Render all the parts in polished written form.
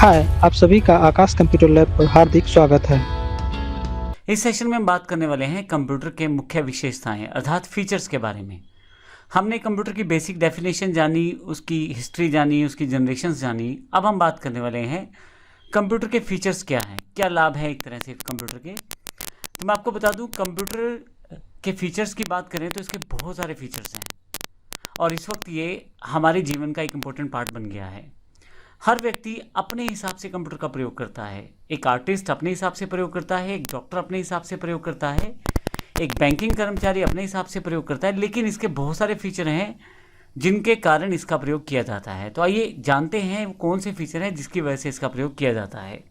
हाय, आप सभी का आकाश कंप्यूटर लैब पर हार्दिक स्वागत है। इस सेशन में हम बात करने वाले हैं कंप्यूटर के मुख्य विशेषताएं अर्थात फीचर्स के बारे में। हमने कंप्यूटर की बेसिक डेफिनेशन जानी, उसकी हिस्ट्री जानी, उसकी जनरेशन्स जानी। अब हम बात करने वाले हैं कंप्यूटर के फीचर्स क्या हैं, क्या लाभ है एक तरह से कंप्यूटर के। तो मैं आपको बता दूं, कंप्यूटर के फीचर्स की बात करें तो इसके बहुत सारे फीचर्स हैं और इस वक्त ये हमारे जीवन का एक इम्पोर्टेंट पार्ट बन गया है। हर व्यक्ति अपने हिसाब से कंप्यूटर का प्रयोग करता है। एक आर्टिस्ट अपने हिसाब से प्रयोग करता है, एक डॉक्टर अपने हिसाब से प्रयोग करता है, एक बैंकिंग कर्मचारी अपने हिसाब से प्रयोग करता है, लेकिन इसके बहुत सारे फीचर हैं जिनके कारण इसका प्रयोग किया जाता है। तो आइए जानते हैं कौन से फीचर हैं जिसकी वजह से इसका प्रयोग किया जाता है।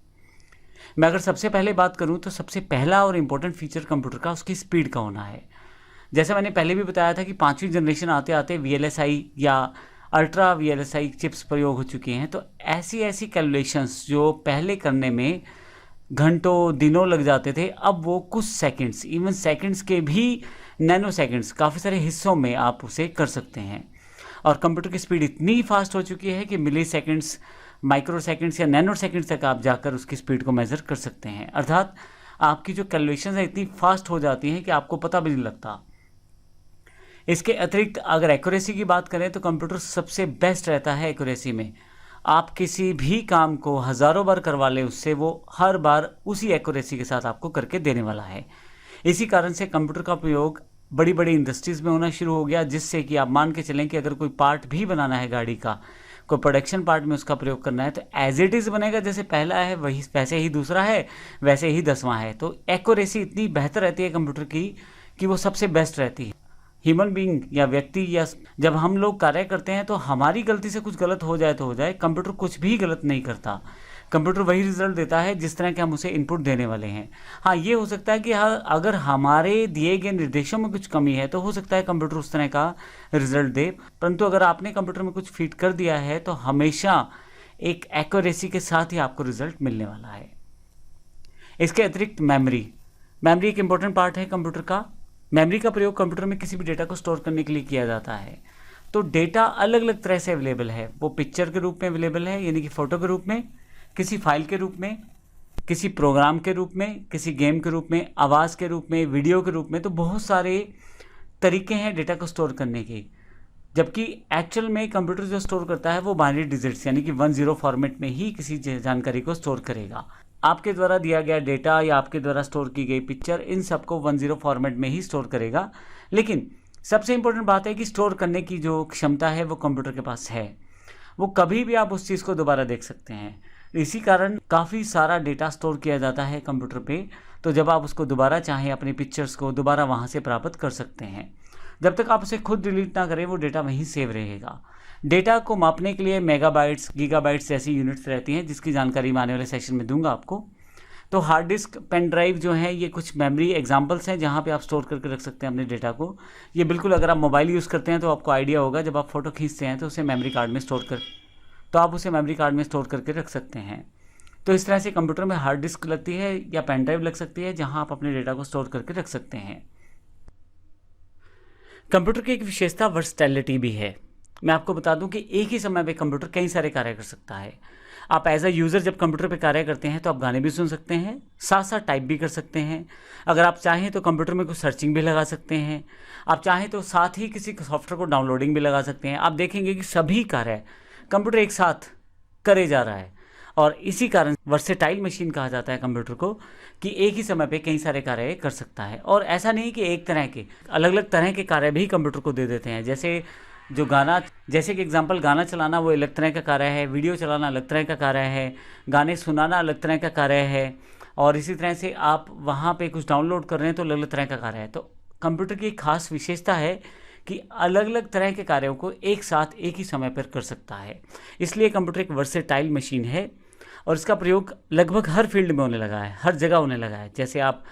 मैं अगर सबसे पहले बात करूं तो सबसे पहला और इम्पोर्टेंट फीचर कंप्यूटर का उसकी स्पीड का होना है। जैसे मैंने पहले भी बताया था कि 5वीं जनरेशन आते आते VLSI या अल्ट्रा VLSI चिप्स प्रयोग हो चुके हैं। तो ऐसी ऐसी कैलकुलेशंस जो पहले करने में घंटों दिनों लग जाते थे, अब वो कुछ सेकंड्स, इवन सेकंड्स के भी नैनो सेकंड्स, काफ़ी सारे हिस्सों में आप उसे कर सकते हैं। और कंप्यूटर की स्पीड इतनी फास्ट हो चुकी है कि मिली सेकेंड्स, माइक्रो सेकेंड्स या नैनो सेकेंड्स तक आप जाकर उसकी स्पीड को मेज़र कर सकते हैं। अर्थात आपकी जो कैलकुलेशन है इतनी फास्ट हो जाती हैं कि आपको पता भी नहीं लगता। इसके अतिरिक्त अगर एक्यूरेसी की बात करें तो कंप्यूटर सबसे बेस्ट रहता है एक्यूरेसी में। आप किसी भी काम को हज़ारों बार करवा लें उससे, वो हर बार उसी एक्यूरेसी के साथ आपको करके देने वाला है। इसी कारण से कंप्यूटर का प्रयोग बड़ी बड़ी इंडस्ट्रीज़ में होना शुरू हो गया, जिससे कि आप मान के चलें कि अगर कोई पार्ट भी बनाना है गाड़ी का, कोई प्रोडक्शन पार्ट में उसका प्रयोग करना है, तो एज इट इज़ बनेगा। जैसे पहला है वही वैसे ही दूसरा है, वैसे ही 10वां है। तो एक्यूरेसी इतनी बेहतर रहती है कंप्यूटर की कि वो सबसे बेस्ट रहती है। ह्यूमन बीइंग या व्यक्ति या जब हम लोग कार्य करते हैं तो हमारी गलती से कुछ गलत हो जाए तो हो जाए, कंप्यूटर कुछ भी गलत नहीं करता। कंप्यूटर वही रिजल्ट देता है जिस तरह के हम उसे इनपुट देने वाले हैं। हाँ, ये हो सकता है कि अगर हमारे दिए गए निर्देशों में कुछ कमी है तो हो सकता है कंप्यूटर उस तरह का रिजल्ट दे, परंतु अगर आपने कंप्यूटर में कुछ फीड कर दिया है तो हमेशा एक एक्यूरेसी के साथ ही आपको रिजल्ट मिलने वाला है। इसके अतिरिक्त मेमोरी एक इम्पोर्टेंट पार्ट है कंप्यूटर का। मेमोरी का प्रयोग कंप्यूटर में किसी भी डेटा को स्टोर करने के लिए किया जाता है। तो डेटा अलग अलग तरह से अवेलेबल है। वो पिक्चर के रूप में अवेलेबल है, यानी कि फ़ोटो के रूप में, किसी फाइल के रूप में, किसी प्रोग्राम के रूप में, किसी गेम के रूप में, आवाज़ के रूप में, वीडियो के रूप में। तो बहुत सारे तरीके हैं डेटा को स्टोर करने के। जबकि एक्चुअल में कंप्यूटर जो स्टोर करता है वो बाइनरी डिजिट्स यानी कि 1-0 फॉर्मेट में ही किसी जानकारी को स्टोर करेगा। आपके द्वारा दिया गया डेटा या आपके द्वारा स्टोर की गई पिक्चर, इन सबको 1-0 फॉर्मेट में ही स्टोर करेगा। लेकिन सबसे इंपॉर्टेंट बात है कि स्टोर करने की जो क्षमता है वो कंप्यूटर के पास है। वो कभी भी आप उस चीज़ को दोबारा देख सकते हैं। इसी कारण काफ़ी सारा डेटा स्टोर किया जाता है कंप्यूटर पे। तो जब आप उसको दोबारा चाहें, अपनी पिक्चर्स को दोबारा वहाँ से प्राप्त कर सकते हैं। जब तक आप उसे खुद डिलीट ना करें वो डेटा वहीं सेव रहेगा। डेटा को मापने के लिए मेगाबाइट्स, गीगाबाइट्स जैसी यूनिट्स रहती हैं, जिसकी जानकारी मैं आने वाले सेशन में दूंगा आपको। तो हार्ड डिस्क, पेन ड्राइव जो है, ये कुछ मेमोरी एग्जांपल्स हैं जहाँ पे आप स्टोर करके रख सकते हैं अपने डेटा को। ये बिल्कुल, अगर आप मोबाइल यूज़ करते हैं तो आपको आइडिया होगा, जब आप फ़ोटो खींचते हैं तो उसे मेमोरी कार्ड में स्टोर कर तो आप उसे मेमोरी कार्ड में स्टोर करके रख सकते हैं। तो इस तरह से कंप्यूटर में हार्ड डिस्क लगती है या पेन ड्राइव लग सकती है जहाँ आप अपने डेटा को स्टोर करके रख सकते हैं। कंप्यूटर की एक विशेषता वर्सटैलिटी भी है। मैं आपको बता दूं कि एक ही समय पे कंप्यूटर कई सारे कार्य कर सकता है। आप एज अ यूज़र जब कंप्यूटर पे कार्य करते हैं तो आप गाने भी सुन सकते हैं, साथ साथ टाइप भी कर सकते हैं। अगर आप चाहें तो कंप्यूटर में कुछ सर्चिंग भी लगा सकते हैं। आप चाहें तो साथ ही किसी सॉफ्टवेयर को डाउनलोडिंग भी लगा सकते हैं। आप देखेंगे कि सभी कार्य कंप्यूटर एक साथ करे जा रहा है और इसी कारण वर्सेटाइल मशीन कहा जाता है कंप्यूटर को, कि एक ही समय पे कई सारे कार्य कर सकता है। और ऐसा नहीं कि एक तरह के, अलग अलग तरह के कार्य भी कंप्यूटर को दे देते हैं। जैसे कि एग्जांपल, गाना चलाना वो अलग तरह का कार्य है, वीडियो चलाना अलग तरह का कार्य है, गाने सुनाना अलग तरह का कार्य है, और इसी तरह से आप वहाँ पे कुछ डाउनलोड कर रहे हैं तो अलग अलग तरह का कार्य है। तो कंप्यूटर की एक खास विशेषता है कि अलग अलग तरह के कार्यों को एक साथ एक ही समय पर कर सकता है। इसलिए कंप्यूटर एक वर्सेटाइल मशीन है और इसका प्रयोग लगभग हर फील्ड में होने लगा है, हर जगह होने लगा है। जैसे आप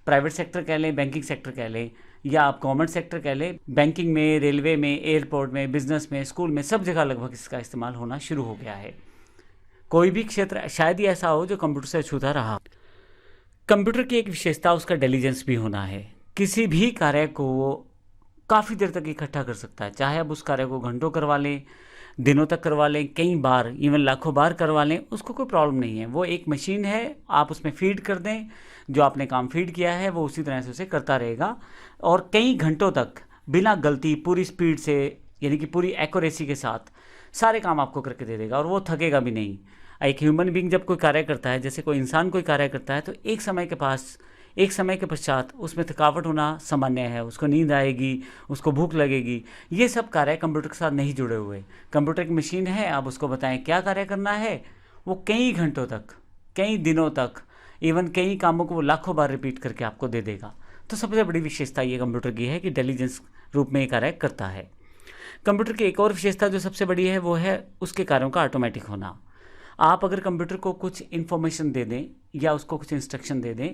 प्राइवेट सेक्टर कह लें, बैंकिंग सेक्टर कह लें, या आप गवर्नमेंट सेक्टर कह लें, बैंकिंग में, रेलवे में, एयरपोर्ट में, बिजनेस में, स्कूल में, सब जगह लगभग इसका इस्तेमाल होना शुरू हो गया है। कोई भी क्षेत्र शायद ही ऐसा हो जो कंप्यूटर से अछूता रहा। कंप्यूटर की एक विशेषता उसका इंटेलिजेंस भी होना है। किसी भी कार्य को वो काफ़ी देर तक इकट्ठा कर सकता है, चाहे आप उस कार्य को घंटों करवा लें, दिनों तक करवा लें, कई बार इवन लाखों बार करवा लें, उसको कोई प्रॉब्लम नहीं है। वो एक मशीन है, आप उसमें फीड कर दें, जो आपने काम फीड किया है वो उसी तरह से उसे करता रहेगा और कई घंटों तक बिना गलती पूरी स्पीड से यानी कि पूरी एक्यूरेसी के साथ सारे काम आपको करके दे देगा और वो थकेगा भी नहीं। एक ह्यूमन बीइंग जब कोई कार्य करता है, जैसे कोई इंसान कोई कार्य करता है, तो एक समय के पश्चात उसमें थकावट होना सामान्य है, उसको नींद आएगी, उसको भूख लगेगी। ये सब कार्य कंप्यूटर के साथ नहीं जुड़े हुए। कंप्यूटर की मशीन है, आप उसको बताएं क्या कार्य करना है, वो कई घंटों तक, कई दिनों तक, इवन कई कामों को वो लाखों बार रिपीट करके आपको दे देगा। तो सबसे बड़ी विशेषता ये कंप्यूटर की है कि इंटेलिजेंस रूप में ये कार्य करता है। कंप्यूटर की एक और विशेषता जो सबसे बड़ी है वो है उसके कार्यों का ऑटोमेटिक होना। आप अगर कंप्यूटर को कुछ इन्फॉर्मेशन दे दें या उसको कुछ इंस्ट्रक्शन दे दें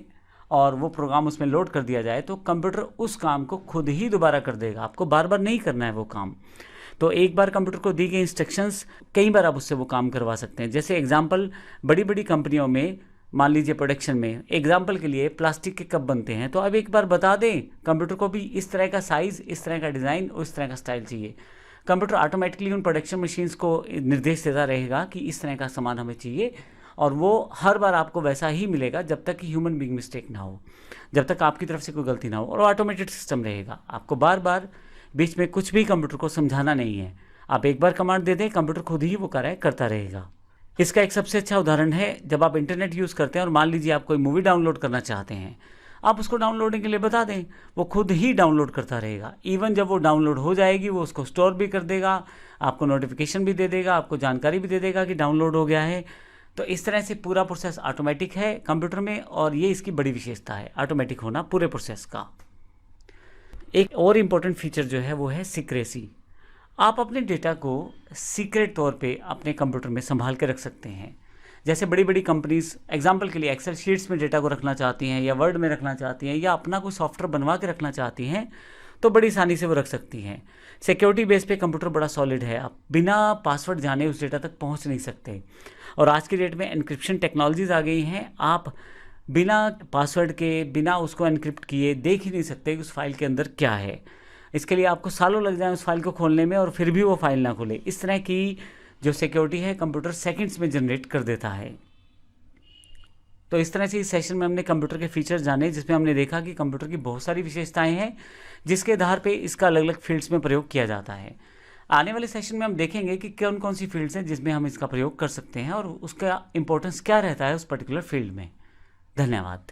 और वो प्रोग्राम उसमें लोड कर दिया जाए, तो कंप्यूटर उस काम को खुद ही दोबारा कर देगा, आपको बार बार नहीं करना है वो काम। तो एक बार कंप्यूटर को दी गई इंस्ट्रक्शंस कई बार आप उससे वो काम करवा सकते हैं। जैसे एग्जांपल, बड़ी बड़ी कंपनियों में मान लीजिए प्रोडक्शन में एग्जांपल के लिए प्लास्टिक के कप बनते हैं, तो अब एक बार बता दें कंप्यूटर को भी इस तरह का साइज़, इस तरह का डिज़ाइन और इस तरह का स्टाइल चाहिए, कंप्यूटर ऑटोमेटिकली उन प्रोडक्शन मशीन्स को निर्देश देता रहेगा कि इस तरह का सामान हमें चाहिए और वो हर बार आपको वैसा ही मिलेगा जब तक कि ह्यूमन बीइंग मिस्टेक ना हो, जब तक आपकी तरफ से कोई गलती ना हो, और ऑटोमेटेड सिस्टम रहेगा। आपको बार बार बीच में कुछ भी कंप्यूटर को समझाना नहीं है, आप एक बार कमांड दे दें, कंप्यूटर खुद ही वो कार्य करता रहेगा। इसका एक सबसे अच्छा उदाहरण है जब आप इंटरनेट यूज़ करते हैं और मान लीजिए आप कोई मूवी डाउनलोड करना चाहते हैं, आप उसको डाउनलोडिंग के लिए बता दें, वो खुद ही डाउनलोड करता रहेगा। इवन जब वो डाउनलोड हो जाएगी वो उसको स्टोर भी कर देगा, आपको नोटिफिकेशन भी दे देगा, आपको जानकारी भी दे देगा कि डाउनलोड हो गया है। तो इस तरह से पूरा प्रोसेस ऑटोमेटिक है कंप्यूटर में और ये इसकी बड़ी विशेषता है, ऑटोमेटिक होना पूरे प्रोसेस का। एक और इम्पोर्टेंट फीचर जो है वो है सीक्रेसी। आप अपने डेटा को सीक्रेट तौर पे अपने कंप्यूटर में संभाल के रख सकते हैं। जैसे बड़ी बड़ी कंपनीज एग्जांपल के लिए एक्सेल शीट्स में डेटा को रखना चाहती हैं या वर्ड में रखना चाहती हैं या अपना कोई सॉफ्टवेयर बनवा के रखना चाहती हैं, तो बड़ी आसानी से वो रख सकती हैं। सिक्योरिटी बेस पे कंप्यूटर बड़ा सॉलिड है, आप बिना पासवर्ड जाने उस डेटा तक पहुंच नहीं सकते। और आज की डेट में एनक्रिप्शन टेक्नोलॉजीज आ गई हैं, आप बिना पासवर्ड के, बिना उसको एनक्रिप्ट किए देख ही नहीं सकते कि उस फाइल के अंदर क्या है। इसके लिए आपको सालों लग जाए उस फाइल को खोलने में और फिर भी वो फाइल ना खुले। इस तरह की जो सिक्योरिटी है कंप्यूटर सेकंड्स में जनरेट कर देता है। तो इस तरह से इस सेशन में हमने कंप्यूटर के फीचर्स जाने, जिसमें हमने देखा कि कंप्यूटर की बहुत सारी विशेषताएं हैं जिसके आधार पे इसका अलग अलग फील्ड्स में प्रयोग किया जाता है। आने वाले सेशन में हम देखेंगे कि कौन कौन सी फील्ड्स हैं जिसमें हम इसका प्रयोग कर सकते हैं और उसका इंपॉर्टेंस क्या रहता है उस पर्टिकुलर फील्ड में। धन्यवाद।